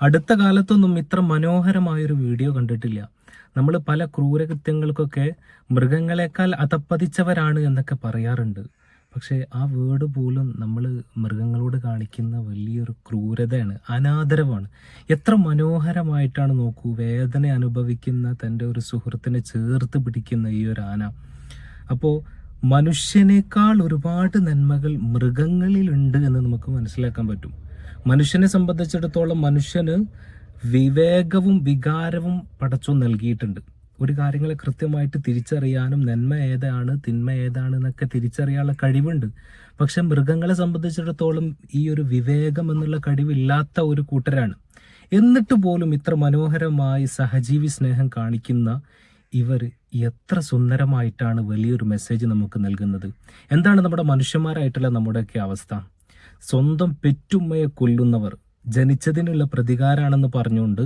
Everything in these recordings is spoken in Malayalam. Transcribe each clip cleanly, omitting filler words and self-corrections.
അടുത്ത കാലത്തൊന്നും ഇത്ര മനോഹരമായൊരു വീഡിയോ കണ്ടിട്ടില്ല. നമ്മൾ പല ക്രൂരകൃത്യങ്ങൾക്കൊക്കെ മൃഗങ്ങളെക്കാൾ അധപ്പതിച്ചവരാണ് എന്നൊക്കെ പറയാറുണ്ട്. പക്ഷേ ആ വേർഡ് പോലും നമ്മൾ മൃഗങ്ങളോട് കാണിക്കുന്ന വലിയൊരു ക്രൂരതയാണ്, അനാദരവാണ്. എത്ര മനോഹരമായിട്ടാണ് നോക്കൂ, വേദന അനുഭവിക്കുന്ന തൻ്റെ ഒരു സുഹൃത്തിനെ ചേർത്ത് പിടിക്കുന്ന ഈ ഒരു ആന. അപ്പോൾ മനുഷ്യനേക്കാൾ ഒരുപാട് നന്മകൾ മൃഗങ്ങളിലുണ്ട് എന്ന് നമുക്ക് മനസ്സിലാക്കാൻ പറ്റും. മനുഷ്യനെ സംബന്ധിച്ചിടത്തോളം മനുഷ്യന് വിവേകവും വികാരവും പടച്ചോൻ നൽകിയിട്ടുണ്ട്. ഒരു കാര്യങ്ങളെ കൃത്യമായിട്ട് തിരിച്ചറിയാനും നന്മ ഏതാണ് തിന്മ ഏതാണ് എന്നൊക്കെ തിരിച്ചറിയാനുള്ള കഴിവുണ്ട്. പക്ഷെ മൃഗങ്ങളെ സംബന്ധിച്ചിടത്തോളം ഈ ഒരു വിവേകം എന്നുള്ള കഴിവില്ലാത്ത ഒരു കൂട്ടരാണ്. എന്നിട്ട് പോലും ഇത്ര മനോഹരമായി സഹജീവി സ്നേഹം കാണിക്കുന്ന ഇവർ എത്ര സുന്ദരമായിട്ടാണ് വലിയൊരു മെസ്സേജ് നമുക്ക് നൽകുന്നത്. എന്താണ് നമ്മുടെ മനുഷ്യന്മാരായിട്ടുള്ള നമ്മുടെയൊക്കെ അവസ്ഥ? സ്വന്തം പെറ്റുമ്മയെ കൊല്ലുന്നവർ ജനിച്ചതിനുള്ള പ്രതികാരാണെന്ന് പറഞ്ഞുകൊണ്ട്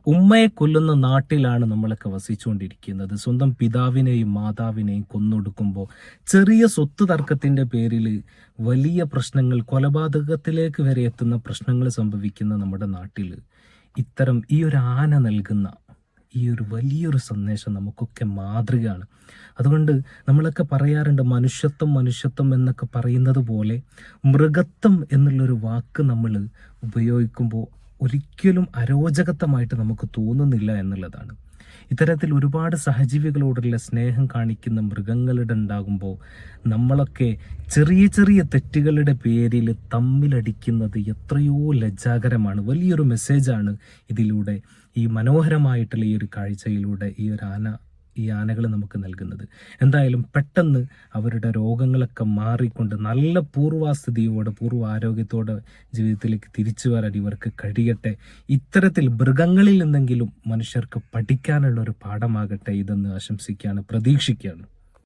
ഉമ്മയെ കൊല്ലുന്ന നാട്ടിലാണ് നമ്മളൊക്കെ വസിച്ചുകൊണ്ടിരിക്കുന്നത്. സ്വന്തം പിതാവിനെയും മാതാവിനെയും കൊന്നൊടുക്കുമ്പോൾ ചെറിയ സ്വത്ത് തർക്കത്തിന്റെ പേരിൽ വലിയ പ്രശ്നങ്ങൾ, കൊലപാതകത്തിലേക്ക് വരെ എത്തുന്ന പ്രശ്നങ്ങൾ സംഭവിക്കുന്ന നമ്മുടെ നാട്ടിൽ ഇത്തരം ഈ ഒരു ആന നൽകുന്ന ഈ ഒരു വലിയൊരു സന്ദേശം നമുക്കൊക്കെ മാതൃകയാണ്. അതുകൊണ്ട് നമ്മളൊക്കെ പറയാറുണ്ട് മനുഷ്യത്വം മനുഷ്യത്വം എന്നൊക്കെ പറയുന്നത് പോലെ മൃഗത്വം എന്നുള്ളൊരു വാക്ക് നമ്മൾ ഉപയോഗിക്കുമ്പോൾ ഒരിക്കലും അരോചകത്വമായിട്ട് നമുക്ക് തോന്നുന്നില്ല എന്നുള്ളതാണ്. ഇത്തരത്തിൽ ഒരുപാട് സഹജീവികളോടുള്ള സ്നേഹം കാണിക്കുന്ന മൃഗങ്ങളുടെ ഉണ്ടാകുമ്പോൾ നമ്മളൊക്കെ ചെറിയ ചെറിയ തെറ്റുകളുടെ പേരിൽ തമ്മിലടിക്കുന്നത് എത്രയോ ലജ്ജാകരമാണ്. വലിയൊരു മെസ്സേജാണ് ഇതിലൂടെ, ഈ മനോഹരമായിട്ടുള്ള ഈ ഒരു കാഴ്ചയിലൂടെ ഈ ആനകൾ നമുക്ക് നൽകുന്നത്. എന്തായാലും പെട്ടെന്ന് അവരുടെ രോഗങ്ങളൊക്കെ മാറിക്കൊണ്ട് നല്ല പൂർവാസ്ഥിതിയോടെ പൂർവ്വ ആരോഗ്യത്തോടെ ജീവിതത്തിലേക്ക് തിരിച്ചു വരാൻ ഇവർക്ക് കഴിയട്ടെ. ഇത്തരത്തിൽ മൃഗങ്ങളിൽ നിന്നെങ്കിലും മനുഷ്യർക്ക് പഠിക്കാനുള്ള ഒരു പാഠമാകട്ടെ ഇതെന്ന് ആശംസിക്കുകയാണ്, പ്രതീക്ഷിക്കുകയാണ്.